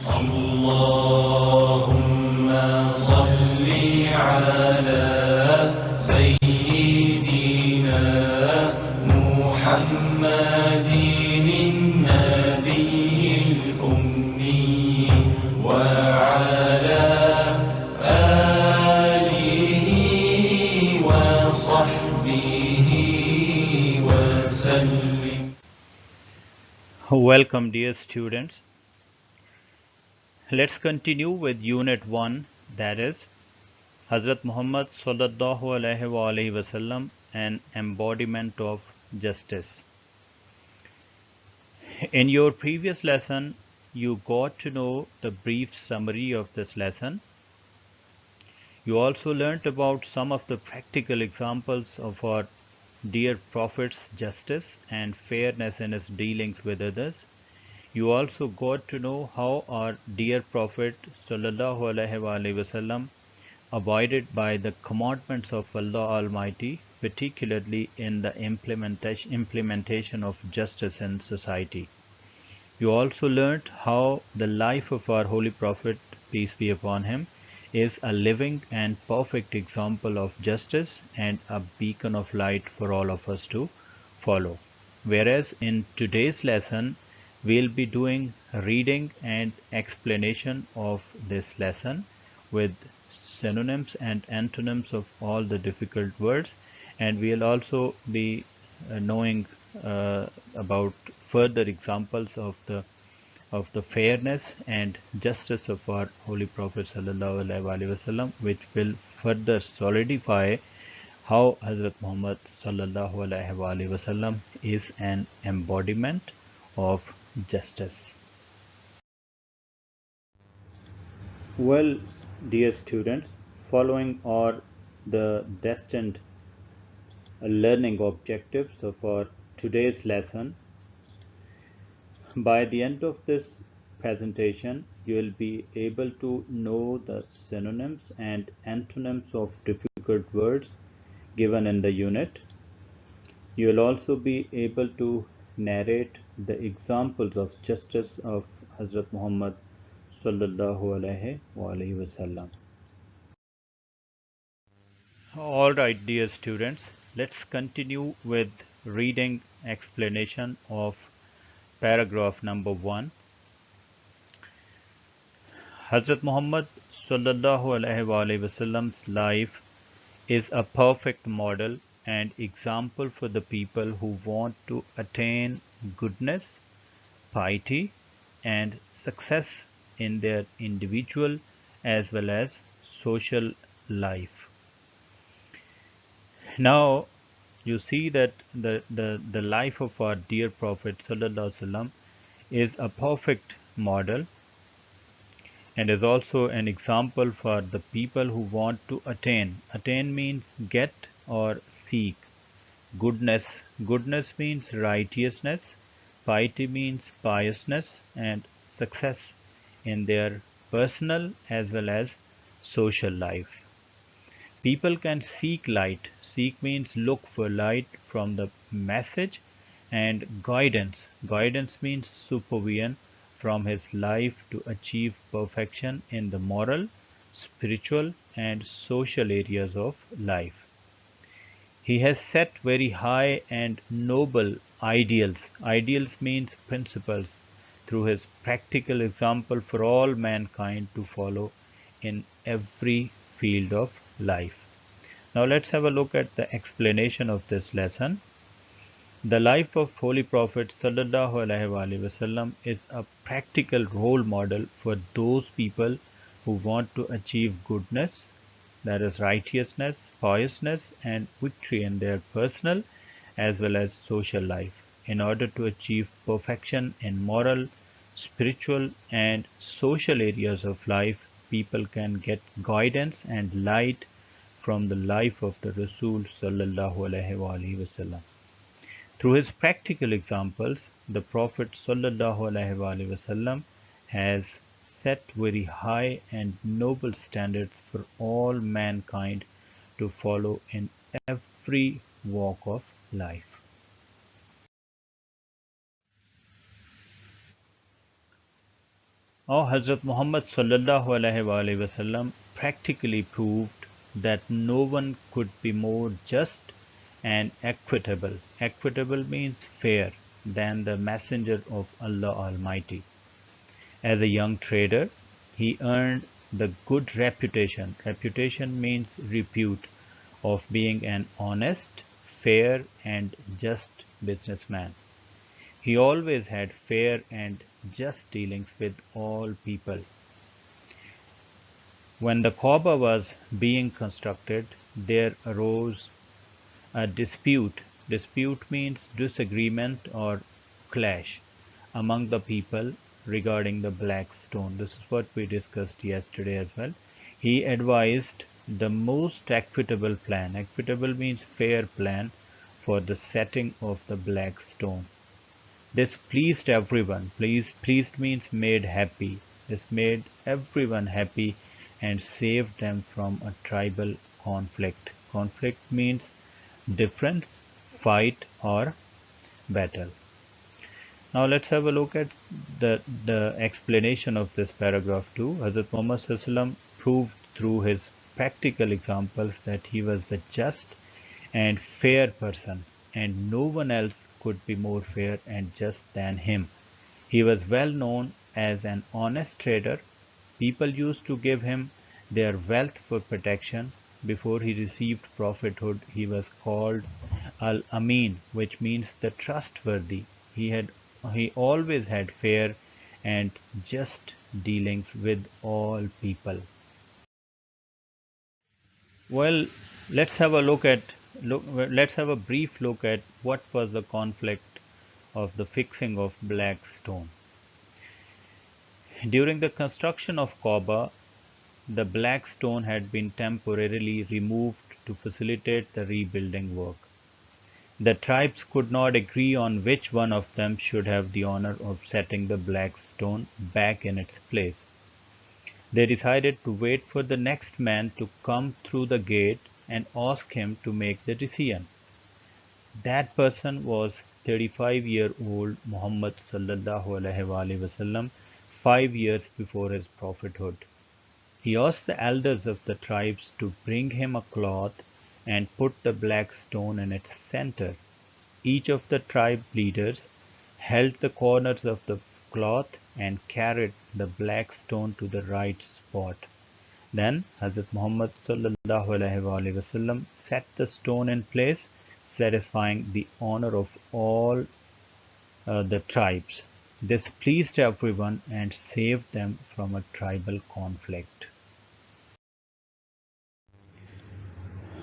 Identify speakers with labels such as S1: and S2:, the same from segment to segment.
S1: اللهم صل على سيدنا محمد النبي الأمي وعلى آله وصحبه وسلم.
S2: Welcome, dear students. Let's continue with Unit 1, that is Hazrat Muhammad Sallallahu Alaihi Wasallam, an embodiment of justice. In your previous lesson, you got to know the brief summary of this lesson. You also learnt about some of the practical examples of our dear Prophet's justice and fairness in his dealings with others. You also got to know how our dear Prophet Sallallahu Alaihi Wasallam abided by the commandments of Allah Almighty, particularly in the implementation of justice in society. You also learnt how the life of our Holy Prophet, peace be upon him, is a living and perfect example of justice and a beacon of light for all of us to follow. Whereas in today's lesson, we'll be doing reading and explanation of this lesson with synonyms and antonyms of all the difficult words, and we'll also be knowing about further examples of the fairness and justice of our Holy Prophet Sallallahu Alaihi Wasallam, which will further solidify how Hazrat Muhammad Sallallahu Alaihi Wasallam is an embodiment of justice. Well, dear students, following are the destined learning objectives of our today's lesson. By the end of this presentation, you will be able to know the synonyms and antonyms of difficult words given in the unit. You will also be able to narrate the examples of justice of Hazrat Muhammad Sallallahu Alaihi Wasallam. All right, dear students, let's continue with reading explanation of paragraph number 1. Hazrat Muhammad Sallallahu Alaihi Wasallam's life is a perfect model and example for the people who want to attain goodness, piety, and success in their individual as well as social life. Now, you see that the life of our dear Prophet Sallallahu Alaihi Wasallam is a perfect model and is also an example for the people who want to attain. Attain means get or seek. Goodness. Goodness means righteousness. Piety means piousness and success in their personal as well as social life. People can seek light. Seek means look for light from the message, and guidance. Guidance means supervision from his life to achieve perfection in the moral, spiritual, and social areas of life. He has set very high and noble ideals. Ideals means principles through his practical example for all mankind to follow in every field of life. Now let's have a look at the explanation of this lesson. The life of Holy Prophet Sallallahu Alaihi Wasallam is a practical role model for those people who want to achieve goodness, that is righteousness, piousness, and victory in their personal as well as social life. In order to achieve perfection in moral, spiritual, and social areas of life, people can get guidance and light from the life of the Rasul Sallallahu Alaihi Wasallam. Through his practical examples, the Prophet Sallallahu Alaihi Wasallam has set very high and noble standards for all mankind to follow in every walk of life. Or Hazrat Muhammad sallallahu alaihi wasallam practically proved that no one could be more just and equitable. Equitable means fair than the messenger of Allah Almighty. As a young trader, he earned the good reputation. Reputation means repute of being an honest, fair, and just businessman. He always had fair and just dealings with all people. When the Kaaba was being constructed, there arose a dispute. Dispute means disagreement or clash among the people regarding the black stone. This is what we discussed yesterday as well. He advised the most equitable plan. Equitable means fair plan for the setting of the black stone. This pleased everyone. Pleased means made happy. This made everyone happy and saved them from a tribal conflict. Conflict means difference, fight, or battle. Now let's have a look at the explanation of this paragraph 2. Hazrat Muhammad SAW proved through his practical examples that he was the just and fair person, and no one else could be more fair and just than him. He was well known as an honest trader. People used to give him their wealth for protection. Before he received prophethood, he was called Al-Amin, which means the trustworthy. He always had fair and just dealings with all people. Well, let's have a let's have a brief look at what was the conflict of the fixing of black stone. During the construction of Kaaba, the black stone had been temporarily removed to facilitate the rebuilding work. The tribes could not agree on which one of them should have the honor of setting the black stone back in its place. They decided to wait for the next man to come through the gate and ask him to make the decision. That person was 35-year-old Muhammad sallallahu alaihi wasallam, 5 years before his prophethood. He asked the elders of the tribes to bring him a cloth and put the black stone in its center. Each of the tribe leaders held the corners of the cloth and carried the black stone to the right spot. Then Hazrat Muhammad sallallahu alaihi wasallam set the stone in place, satisfying the honor of all the tribes. This pleased everyone and saved them from a tribal conflict.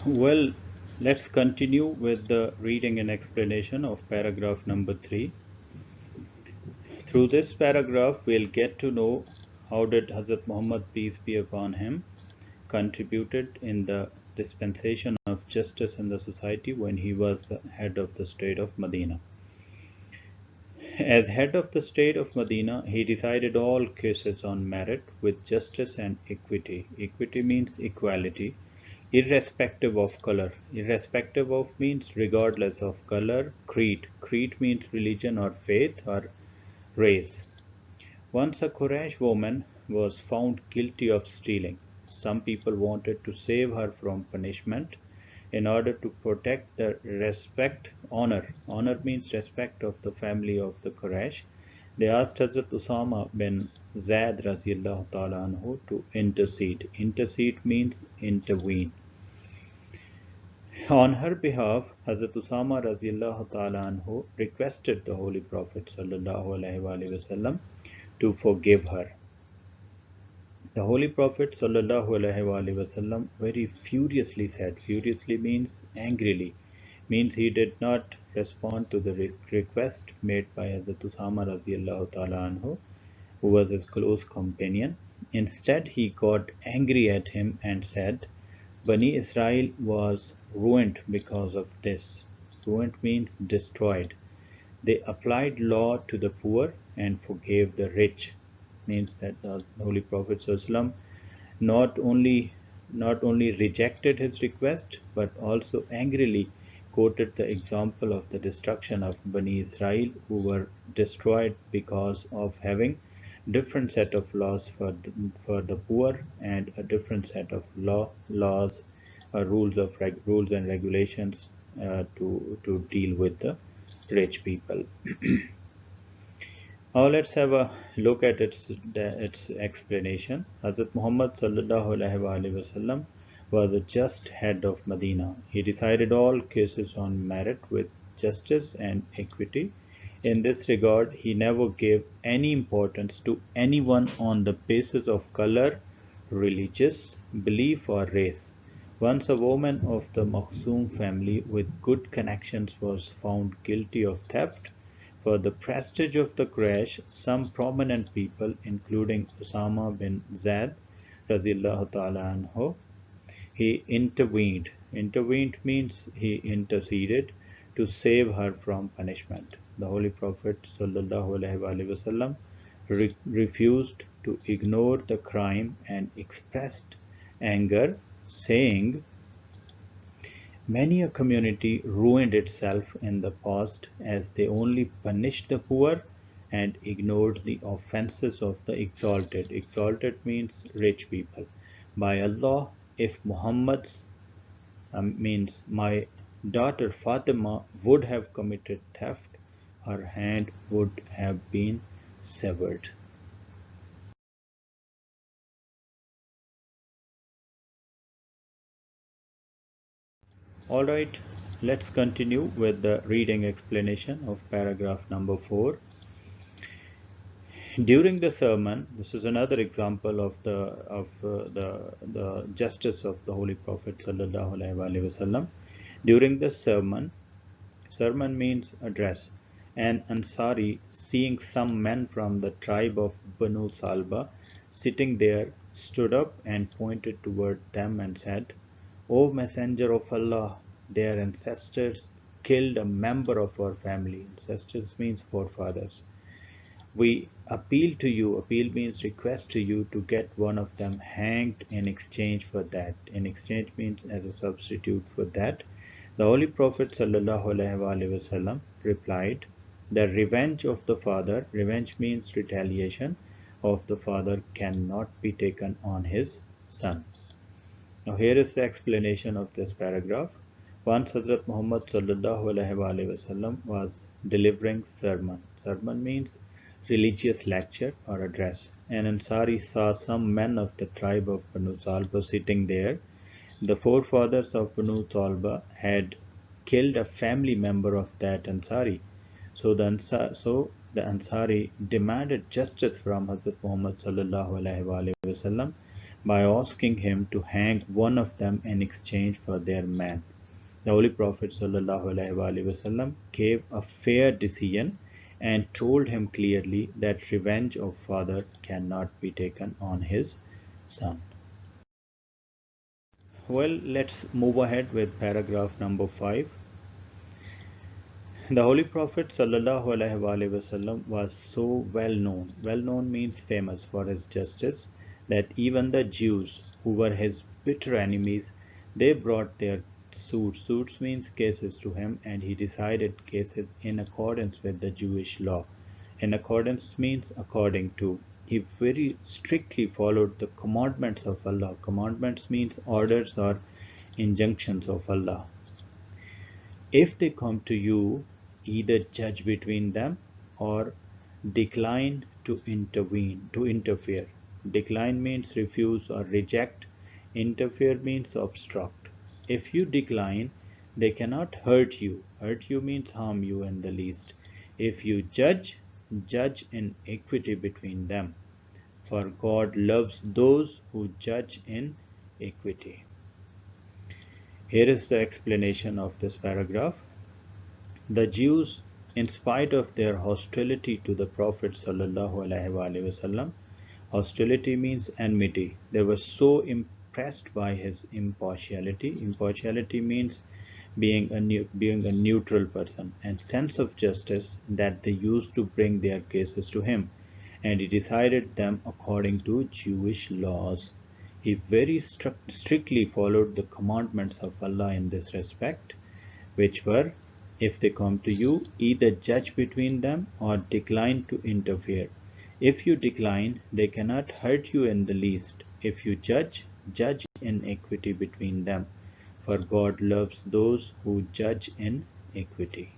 S2: Well, let's continue with the reading and explanation of paragraph number 3. Through this paragraph, we'll get to know how did Hazrat Muhammad, peace be upon him, contributed in the dispensation of justice in the society when he was the head of the state of Medina. As head of the state of Medina, he decided all cases on merit with justice and equity. Equity means equality, irrespective of color. Irrespective of means regardless of color. Creed. Creed means religion or faith or race. Once a Quraysh woman was found guilty of stealing. Some people wanted to save her from punishment in order to protect the honor. Honor means respect of the family of the Quraysh. They asked Hazrat Usama bin Zaid Raziyallahu Ta'ala anhu to intercede. Intercede means intervene. On her behalf, Hazrat Usama Raziyallahu Ta'ala anhu requested the Holy Prophet Sallallahu Alaihi Wasallam to forgive her. The Holy Prophet Sallallahu Alaihi Wasallam very furiously said, furiously means angrily, means he did not respond to the request made by Hazrat Usama Raziyallahu Ta'ala anhu, who was his close companion. Instead, he got angry at him and said, Bani Israel was ruined because of this. Ruined means destroyed. They applied law to the poor and forgave the rich. Means that the Holy Prophet ﷺ not only rejected his request but also angrily quoted the example of the destruction of Bani Israel who were destroyed because of having different set of laws for the poor and a different set of laws, rules and regulations to deal with the rich people. Now let's have a look at its explanation. Hazrat Muhammad sallallahu alaihi wasallam was a just head of Medina. He decided all cases on merit with justice and equity. In this regard, he never gave any importance to anyone on the basis of color, religious belief, or race. Once a woman of the Makhzum family with good connections was found guilty of theft. For the prestige of the crash, some prominent people, including Osama bin Zaid, radiallahu ta'ala anhu, he intervened. Intervened means he interceded to save her from punishment. The Holy Prophet sallallahu alaihi wasallam refused to ignore the crime and expressed anger, saying, "Many a community ruined itself in the past as they only punished the poor and ignored the offences of the exalted." Exalted means rich people. By Allah, if Muhammad's means my daughter Fatima would have committed theft, her hand would have been severed. Alright, let's continue with the reading explanation of paragraph number 4. During the sermon, this is another example of the justice of the Holy Prophet sallallahu alaihi wasallam. During the sermon means address. An Ansari, seeing some men from the tribe of Banu Salba sitting there, stood up and pointed toward them and said, "O Messenger of Allah, their ancestors killed a member of our family." Ancestors means forefathers. "We appeal means request to you to get one of them hanged in exchange for that." In exchange means as a substitute for that. The Holy Prophet ﷺ replied, "The revenge of the father," revenge means retaliation, "of the father cannot be taken on his son." Now here is the explanation of this paragraph. Once Hazrat Muhammad ﷺ was delivering sermon. Sermon means religious lecture or address. An Ansari saw some men of the tribe of Banu Salba sitting there. The forefathers of Banu Talba had killed a family member of that Ansari. So the Ansari demanded justice from Hazrat Muhammad sallallahu alaihi wasallam by asking him to hang one of them in exchange for their man. The Holy Prophet sallallahu alaihi wasallam gave a fair decision and told him clearly that revenge of father cannot be taken on his son. Well, let's move ahead with paragraph number 5. The Holy Prophet ﷺ was so well known. Well known means famous for his justice, that even the Jews, who were his bitter enemies, they brought their suits. Suits means cases to him, and he decided cases in accordance with the Jewish law. In accordance means according to. He very strictly followed the commandments of Allah. Commandments means orders or injunctions of Allah. If they come to you, either judge between them or decline to interfere. Decline means refuse or reject. Interfere means obstruct. If you decline, they cannot hurt you. Hurt you means harm you in the least. If you judge, judge in equity between them. For God loves those who judge in equity. Here is the explanation of this paragraph. The Jews, in spite of their hostility to the Prophet ﷺ, hostility means enmity, they were so impressed by his impartiality. Impartiality means being a neutral person, and sense of justice, that they used to bring their cases to him, and he decided them according to Jewish laws. He very strictly followed the commandments of Allah in this respect, which were, if they come to you, either judge between them or decline to interfere. If you decline, they cannot hurt you in the least. If you judge, judge in equity between them, for God loves those who judge in equity.